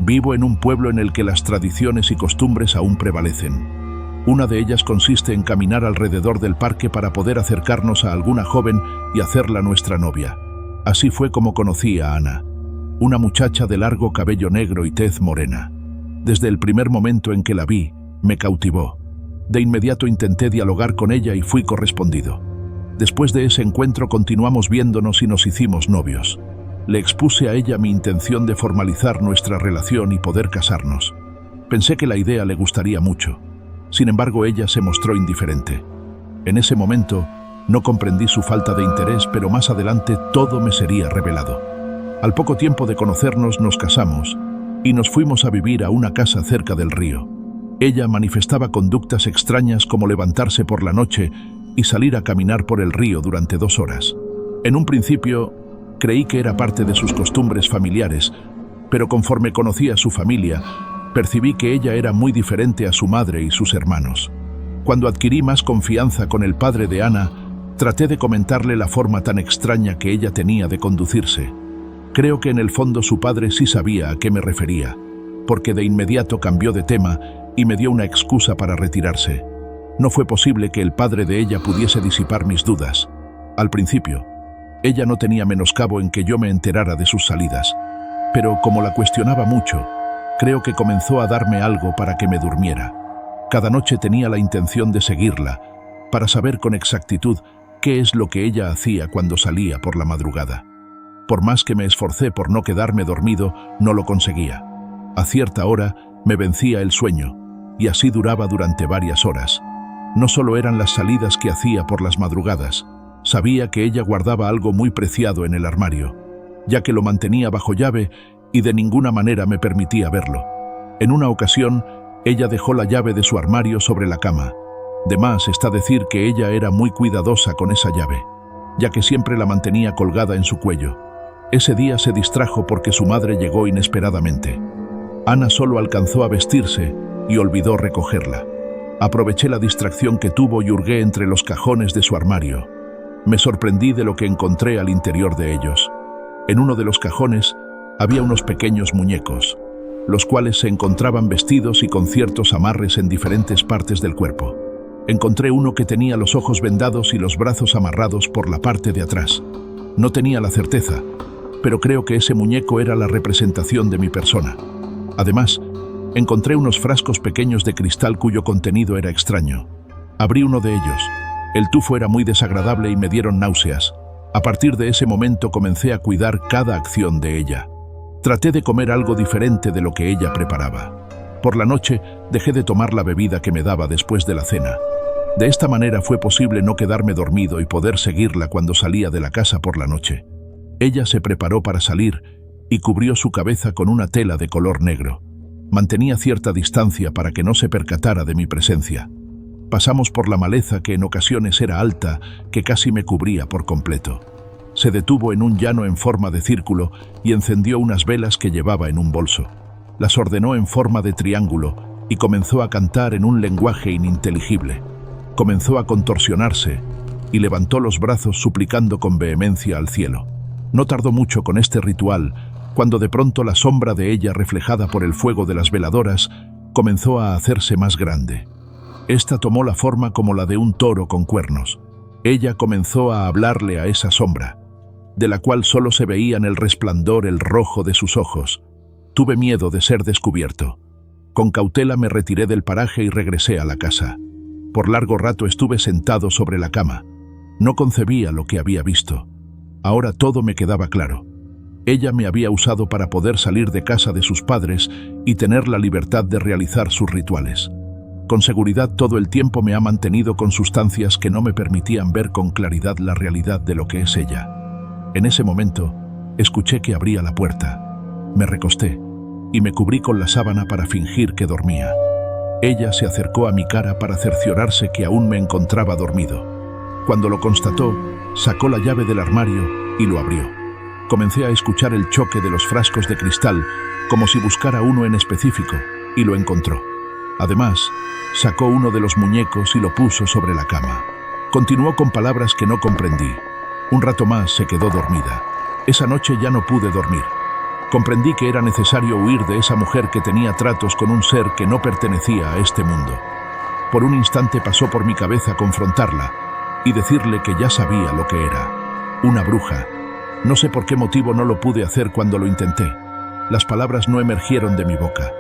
Vivo en un pueblo en el que las tradiciones y costumbres aún prevalecen. Una de ellas consiste en caminar alrededor del parque para poder acercarnos a alguna joven y hacerla nuestra novia. Así fue como conocí a Ana, una muchacha de largo cabello negro y tez morena. Desde el primer momento en que la vi, me cautivó. De inmediato intenté dialogar con ella y fui correspondido. Después de ese encuentro continuamos viéndonos y nos hicimos novios. Le expuse a ella mi intención de formalizar nuestra relación y poder casarnos. Pensé que la idea le gustaría mucho. Sin embargo, ella se mostró indiferente. En ese momento, no comprendí su falta de interés, pero más adelante todo me sería revelado. Al poco tiempo de conocernos, nos casamos y nos fuimos a vivir a una casa cerca del río. Ella manifestaba conductas extrañas como levantarse por la noche y salir a caminar por el río durante 2 horas. En un principio, creí que era parte de sus costumbres familiares, pero conforme conocí a su familia, percibí que ella era muy diferente a su madre y sus hermanos. Cuando adquirí más confianza con el padre de Ana, traté de comentarle la forma tan extraña que ella tenía de conducirse. Creo que en el fondo su padre sí sabía a qué me refería, porque de inmediato cambió de tema y me dio una excusa para retirarse. No fue posible que el padre de ella pudiese disipar mis dudas. Al principio, ella no tenía menoscabo en que yo me enterara de sus salidas, pero como la cuestionaba mucho, creo que comenzó a darme algo para que me durmiera. Cada noche tenía la intención de seguirla, para saber con exactitud qué es lo que ella hacía cuando salía por la madrugada. Por más que me esforcé por no quedarme dormido, no lo conseguía. A cierta hora me vencía el sueño, y así duraba durante varias horas. No solo eran las salidas que hacía por las madrugadas, sabía que ella guardaba algo muy preciado en el armario, ya que lo mantenía bajo llave y de ninguna manera me permitía verlo. En una ocasión, ella dejó la llave de su armario sobre la cama. De más está decir que ella era muy cuidadosa con esa llave, ya que siempre la mantenía colgada en su cuello. Ese día se distrajo porque su madre llegó inesperadamente. Ana solo alcanzó a vestirse y olvidó recogerla. Aproveché la distracción que tuvo y hurgué entre los cajones de su armario. Me sorprendí de lo que encontré al interior de ellos. En uno de los cajones había unos pequeños muñecos, los cuales se encontraban vestidos y con ciertos amarres en diferentes partes del cuerpo. Encontré uno que tenía los ojos vendados y los brazos amarrados por la parte de atrás. No tenía la certeza, pero creo que ese muñeco era la representación de mi persona. Además, encontré unos frascos pequeños de cristal cuyo contenido era extraño. Abrí uno de ellos. El tufo era muy desagradable y me dieron náuseas. A partir de ese momento comencé a cuidar cada acción de ella. Traté de comer algo diferente de lo que ella preparaba. Por la noche dejé de tomar la bebida que me daba después de la cena. De esta manera fue posible no quedarme dormido y poder seguirla cuando salía de la casa por la noche. Ella se preparó para salir y cubrió su cabeza con una tela de color negro. Mantenía cierta distancia para que no se percatara de mi presencia. Pasamos por la maleza que en ocasiones era alta, que casi me cubría por completo. Se detuvo en un llano en forma de círculo y encendió unas velas que llevaba en un bolso. Las ordenó en forma de triángulo y comenzó a cantar en un lenguaje ininteligible. Comenzó a contorsionarse y levantó los brazos suplicando con vehemencia al cielo. No tardó mucho con este ritual, cuando de pronto la sombra de ella, reflejada por el fuego de las veladoras, comenzó a hacerse más grande. Esta tomó la forma como la de un toro con cuernos. Ella comenzó a hablarle a esa sombra, de la cual solo se veían el resplandor, el rojo de sus ojos. Tuve miedo de ser descubierto. Con cautela me retiré del paraje y regresé a la casa. Por largo rato estuve sentado sobre la cama. No concebía lo que había visto. Ahora todo me quedaba claro. Ella me había usado para poder salir de casa de sus padres y tener la libertad de realizar sus rituales. Con seguridad todo el tiempo me ha mantenido con sustancias que no me permitían ver con claridad la realidad de lo que es ella. En ese momento, escuché que abría la puerta. Me recosté y me cubrí con la sábana para fingir que dormía. Ella se acercó a mi cara para cerciorarse que aún me encontraba dormido. Cuando lo constató, sacó la llave del armario y lo abrió. Comencé a escuchar el choque de los frascos de cristal, como si buscara uno en específico, y lo encontró. Además, sacó uno de los muñecos y lo puso sobre la cama. Continuó con palabras que no comprendí. Un rato más se quedó dormida. Esa noche ya no pude dormir. Comprendí que era necesario huir de esa mujer que tenía tratos con un ser que no pertenecía a este mundo. Por un instante pasó por mi cabeza confrontarla y decirle que ya sabía lo que era. Una bruja. No sé por qué motivo no lo pude hacer cuando lo intenté. Las palabras no emergieron de mi boca.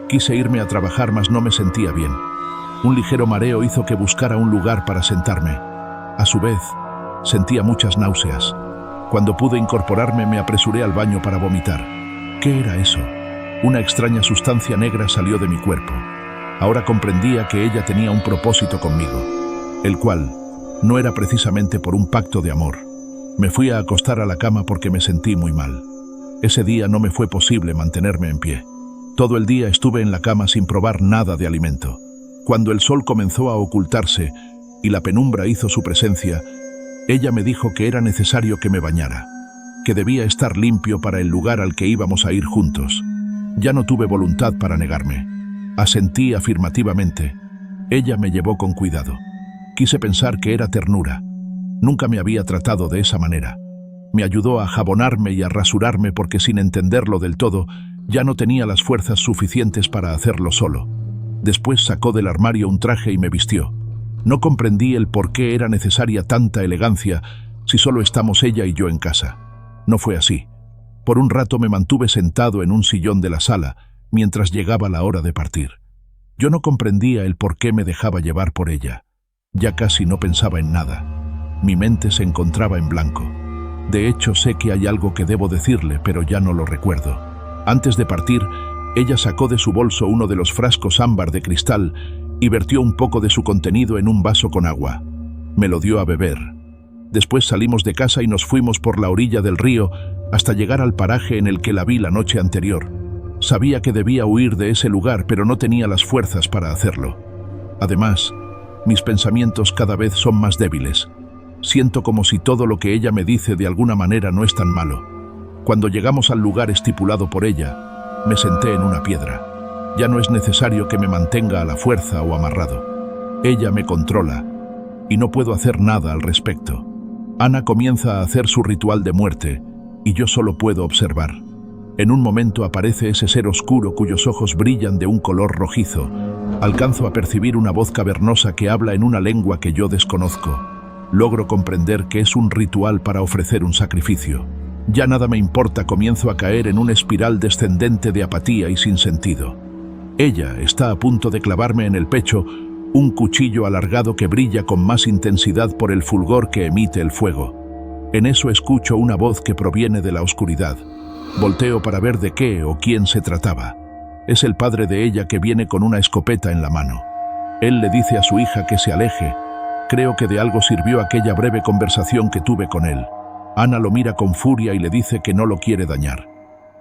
Quise irme a trabajar, mas no me sentía bien. Un ligero mareo hizo que buscara un lugar para sentarme. A su vez, sentía muchas náuseas. Cuando pude incorporarme, me apresuré al baño para vomitar. ¿Qué era eso? Una extraña sustancia negra salió de mi cuerpo. Ahora comprendía que ella tenía un propósito conmigo, el cual no era precisamente por un pacto de amor. Me fui a acostar a la cama porque me sentí muy mal. Ese día no me fue posible mantenerme en pie. Todo el día estuve en la cama sin probar nada de alimento. Cuando el sol comenzó a ocultarse y la penumbra hizo su presencia, ella me dijo que era necesario que me bañara, que debía estar limpio para el lugar al que íbamos a ir juntos. Ya no tuve voluntad para negarme. Asentí afirmativamente. Ella me llevó con cuidado. Quise pensar que era ternura. Nunca me había tratado de esa manera. Me ayudó a jabonarme y a rasurarme porque, sin entenderlo del todo, ya no tenía las fuerzas suficientes para hacerlo solo. Después sacó del armario un traje y me vistió. No comprendí el por qué era necesaria tanta elegancia si solo estamos ella y yo en casa. No fue así. Por un rato me mantuve sentado en un sillón de la sala mientras llegaba la hora de partir. Yo no comprendía el por qué me dejaba llevar por ella. Ya casi no pensaba en nada. Mi mente se encontraba en blanco. De hecho, sé que hay algo que debo decirle, pero ya no lo recuerdo. Antes de partir, ella sacó de su bolso uno de los frascos ámbar de cristal y vertió un poco de su contenido en un vaso con agua. Me lo dio a beber. Después salimos de casa y nos fuimos por la orilla del río hasta llegar al paraje en el que la vi la noche anterior. Sabía que debía huir de ese lugar, pero no tenía las fuerzas para hacerlo. Además, mis pensamientos cada vez son más débiles. Siento como si todo lo que ella me dice de alguna manera no es tan malo. Cuando llegamos al lugar estipulado por ella, me senté en una piedra. Ya no es necesario que me mantenga a la fuerza o amarrado. Ella me controla y no puedo hacer nada al respecto. Ana comienza a hacer su ritual de muerte y yo solo puedo observar. En un momento aparece ese ser oscuro cuyos ojos brillan de un color rojizo. Alcanzo a percibir una voz cavernosa que habla en una lengua que yo desconozco. Logro comprender que es un ritual para ofrecer un sacrificio. Ya nada me importa, comienzo a caer en una espiral descendente de apatía y sin sentido. Ella está a punto de clavarme en el pecho un cuchillo alargado que brilla con más intensidad por el fulgor que emite el fuego. En eso escucho una voz que proviene de la oscuridad. Volteo para ver de qué o quién se trataba. Es el padre de ella, que viene con una escopeta en la mano. Él le dice a su hija que se aleje. Creo que de algo sirvió aquella breve conversación que tuve con él. Ana lo mira con furia y le dice que no lo quiere dañar.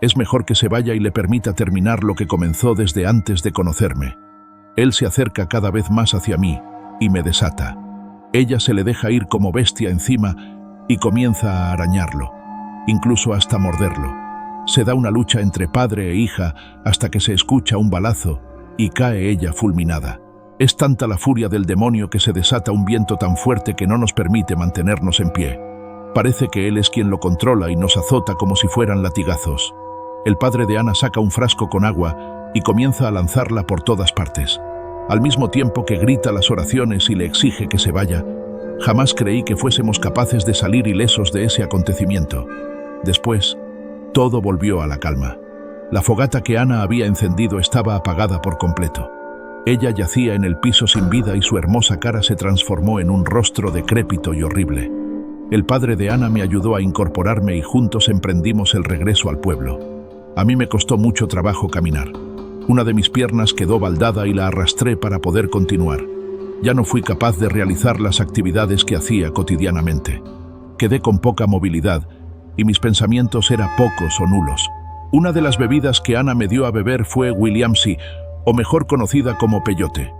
Es mejor que se vaya y le permita terminar lo que comenzó desde antes de conocerme. Él se acerca cada vez más hacia mí y me desata. Ella se le deja ir como bestia encima y comienza a arañarlo, incluso hasta morderlo. Se da una lucha entre padre e hija hasta que se escucha un balazo y cae ella fulminada. Es tanta la furia del demonio que se desata un viento tan fuerte que no nos permite mantenernos en pie. Parece que él es quien lo controla y nos azota como si fueran latigazos. El padre de Ana saca un frasco con agua y comienza a lanzarla por todas partes, al mismo tiempo que grita las oraciones y le exige que se vaya. Jamás creí que fuésemos capaces de salir ilesos de ese acontecimiento. Después, todo volvió a la calma. La fogata que Ana había encendido estaba apagada por completo. Ella yacía en el piso sin vida y su hermosa cara se transformó en un rostro decrépito y horrible. El padre de Ana me ayudó a incorporarme y juntos emprendimos el regreso al pueblo. A mí me costó mucho trabajo caminar. Una de mis piernas quedó baldada y la arrastré para poder continuar. Ya no fui capaz de realizar las actividades que hacía cotidianamente. Quedé con poca movilidad y mis pensamientos eran pocos o nulos. Una de las bebidas que Ana me dio a beber fue Williamsy, o mejor conocida como peyote.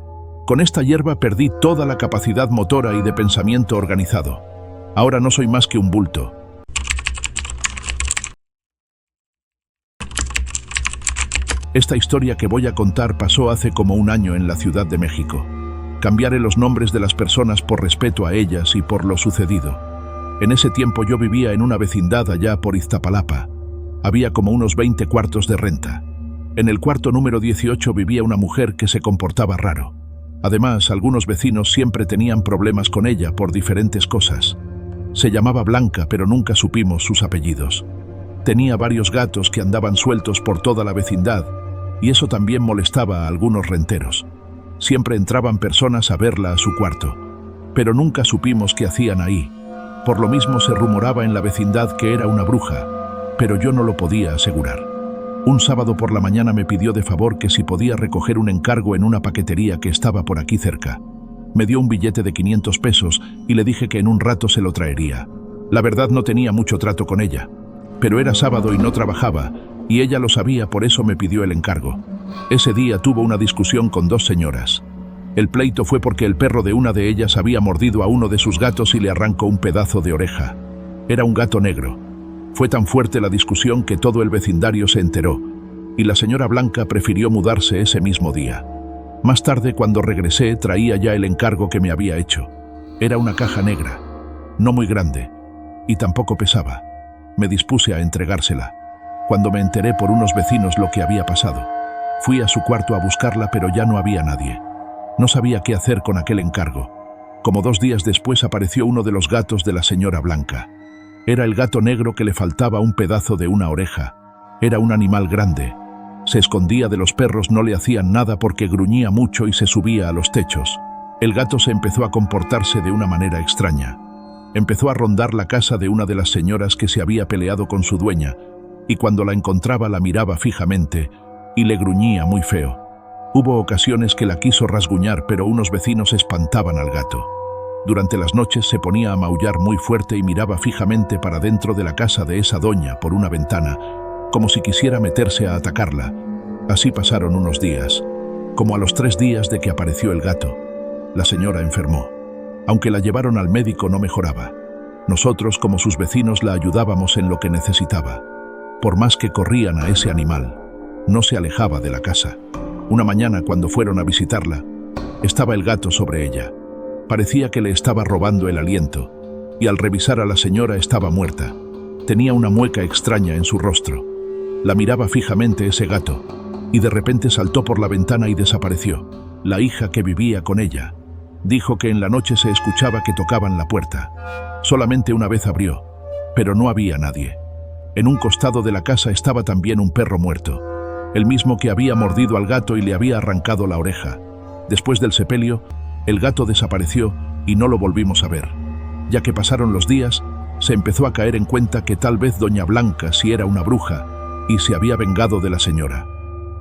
Con esta hierba perdí toda la capacidad motora y de pensamiento organizado. Ahora no soy más que un bulto. Esta historia que voy a contar pasó hace como un año en la Ciudad de México. Cambiaré los nombres de las personas por respeto a ellas y por lo sucedido. En ese tiempo yo vivía en una vecindad allá por Iztapalapa. Había como unos 20 cuartos de renta. En el cuarto número 18 vivía una mujer que se comportaba raro. Además, algunos vecinos siempre tenían problemas con ella por diferentes cosas. Se llamaba Blanca, pero nunca supimos sus apellidos. Tenía varios gatos que andaban sueltos por toda la vecindad, y eso también molestaba a algunos renteros. Siempre entraban personas a verla a su cuarto, pero nunca supimos qué hacían ahí. Por lo mismo se rumoraba en la vecindad que era una bruja, pero yo no lo podía asegurar. Un sábado por la mañana me pidió de favor que si podía recoger un encargo en una paquetería que estaba por aquí cerca. Me dio un billete de 500 pesos y le dije que en un rato se lo traería. La verdad no tenía mucho trato con ella, pero era sábado y no trabajaba, y ella lo sabía, por eso me pidió el encargo. Ese día tuvo una discusión con dos señoras. El pleito fue porque el perro de una de ellas había mordido a uno de sus gatos y le arrancó un pedazo de oreja. Era un gato negro. Fue tan fuerte la discusión que todo el vecindario se enteró, y la señora Blanca prefirió mudarse ese mismo día. Más tarde, cuando regresé, traía ya el encargo que me había hecho. Era una caja negra, no muy grande, y tampoco pesaba. Me dispuse a entregársela, cuando me enteré por unos vecinos lo que había pasado. Fui a su cuarto a buscarla, pero ya no había nadie. No sabía qué hacer con aquel encargo. Como 2 días después apareció uno de los gatos de la señora Blanca. Era el gato negro que le faltaba un pedazo de una oreja. Era un animal grande. Se escondía de los perros, no le hacían nada porque gruñía mucho y se subía a los techos. El gato se empezó a comportarse de una manera extraña. Empezó a rondar la casa de una de las señoras que se había peleado con su dueña, y cuando la encontraba la miraba fijamente y le gruñía muy feo. Hubo ocasiones que la quiso rasguñar, pero unos vecinos espantaban al gato. Durante las noches se ponía a maullar muy fuerte y miraba fijamente para dentro de la casa de esa doña por una ventana, como si quisiera meterse a atacarla. Así pasaron unos días. Como a los 3 días de que apareció el gato, la señora enfermó. Aunque la llevaron al médico, no mejoraba. Nosotros, como sus vecinos, la ayudábamos en lo que necesitaba. Por más que corrían a ese animal, no se alejaba de la casa. Una mañana, cuando fueron a visitarla, estaba el gato sobre ella. Parecía que le estaba robando el aliento, y al revisar a la señora estaba muerta. Tenía una mueca extraña en su rostro. La miraba fijamente ese gato, y de repente saltó por la ventana y desapareció. La hija que vivía con ella dijo que en la noche se escuchaba que tocaban la puerta. Solamente una vez abrió, pero no había nadie. En un costado de la casa estaba también un perro muerto, el mismo que había mordido al gato y le había arrancado la oreja. Después del sepelio, el gato desapareció y no lo volvimos a ver. Ya que pasaron los días, se empezó a caer en cuenta que tal vez doña Blanca sí era una bruja y se había vengado de la señora.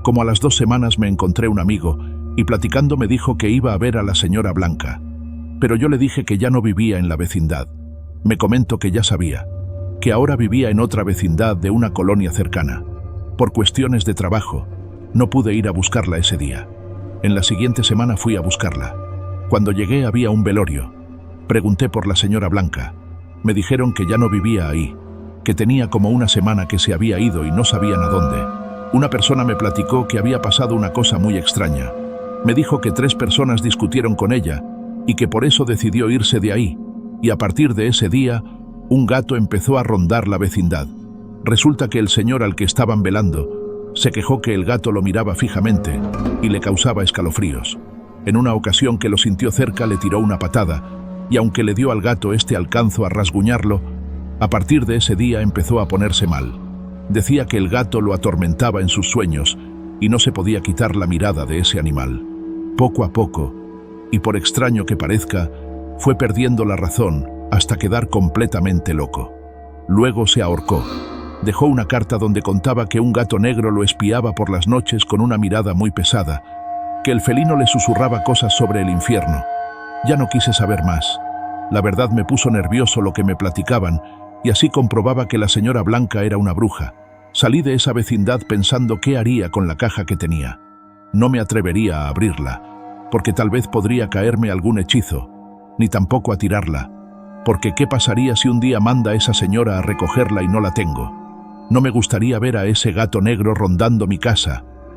Como a las 2 semanas me encontré un amigo y platicando me dijo que iba a ver a la señora Blanca. Pero yo le dije que ya no vivía en la vecindad. Me comentó que ya sabía, que ahora vivía en otra vecindad de una colonia cercana. Por cuestiones de trabajo, no pude ir a buscarla ese día. En la siguiente semana fui a buscarla. Cuando llegué había un velorio. Pregunté por la señora Blanca. Me dijeron que ya no vivía ahí, que tenía como una semana que se había ido y no sabían a dónde. Una persona me platicó que había pasado una cosa muy extraña. Me dijo que 3 personas discutieron con ella y que por eso decidió irse de ahí, y a partir de ese día, un gato empezó a rondar la vecindad. Resulta que el señor al que estaban velando se quejó que el gato lo miraba fijamente y le causaba escalofríos. En una ocasión que lo sintió cerca le tiró una patada, y aunque le dio al gato alcanzó a rasguñarlo, a partir de ese día empezó a ponerse mal. Decía que el gato lo atormentaba en sus sueños y no se podía quitar la mirada de ese animal. Poco a poco, y por extraño que parezca, fue perdiendo la razón hasta quedar completamente loco. Luego se ahorcó. Dejó una carta donde contaba que un gato negro lo espiaba por las noches con una mirada muy pesada, que el felino le susurraba cosas sobre el infierno. Ya no quise saber más. La verdad me puso nervioso lo que me platicaban, y así comprobaba que la señora Blanca era una bruja. Salí de esa vecindad pensando qué haría con la caja que tenía. No me atrevería a abrirla, porque tal vez podría caerme algún hechizo, ni tampoco a tirarla, porque ¿qué pasaría si un día manda a esa señora a recogerla y no la tengo? No me gustaría ver a ese gato negro rondando mi casa,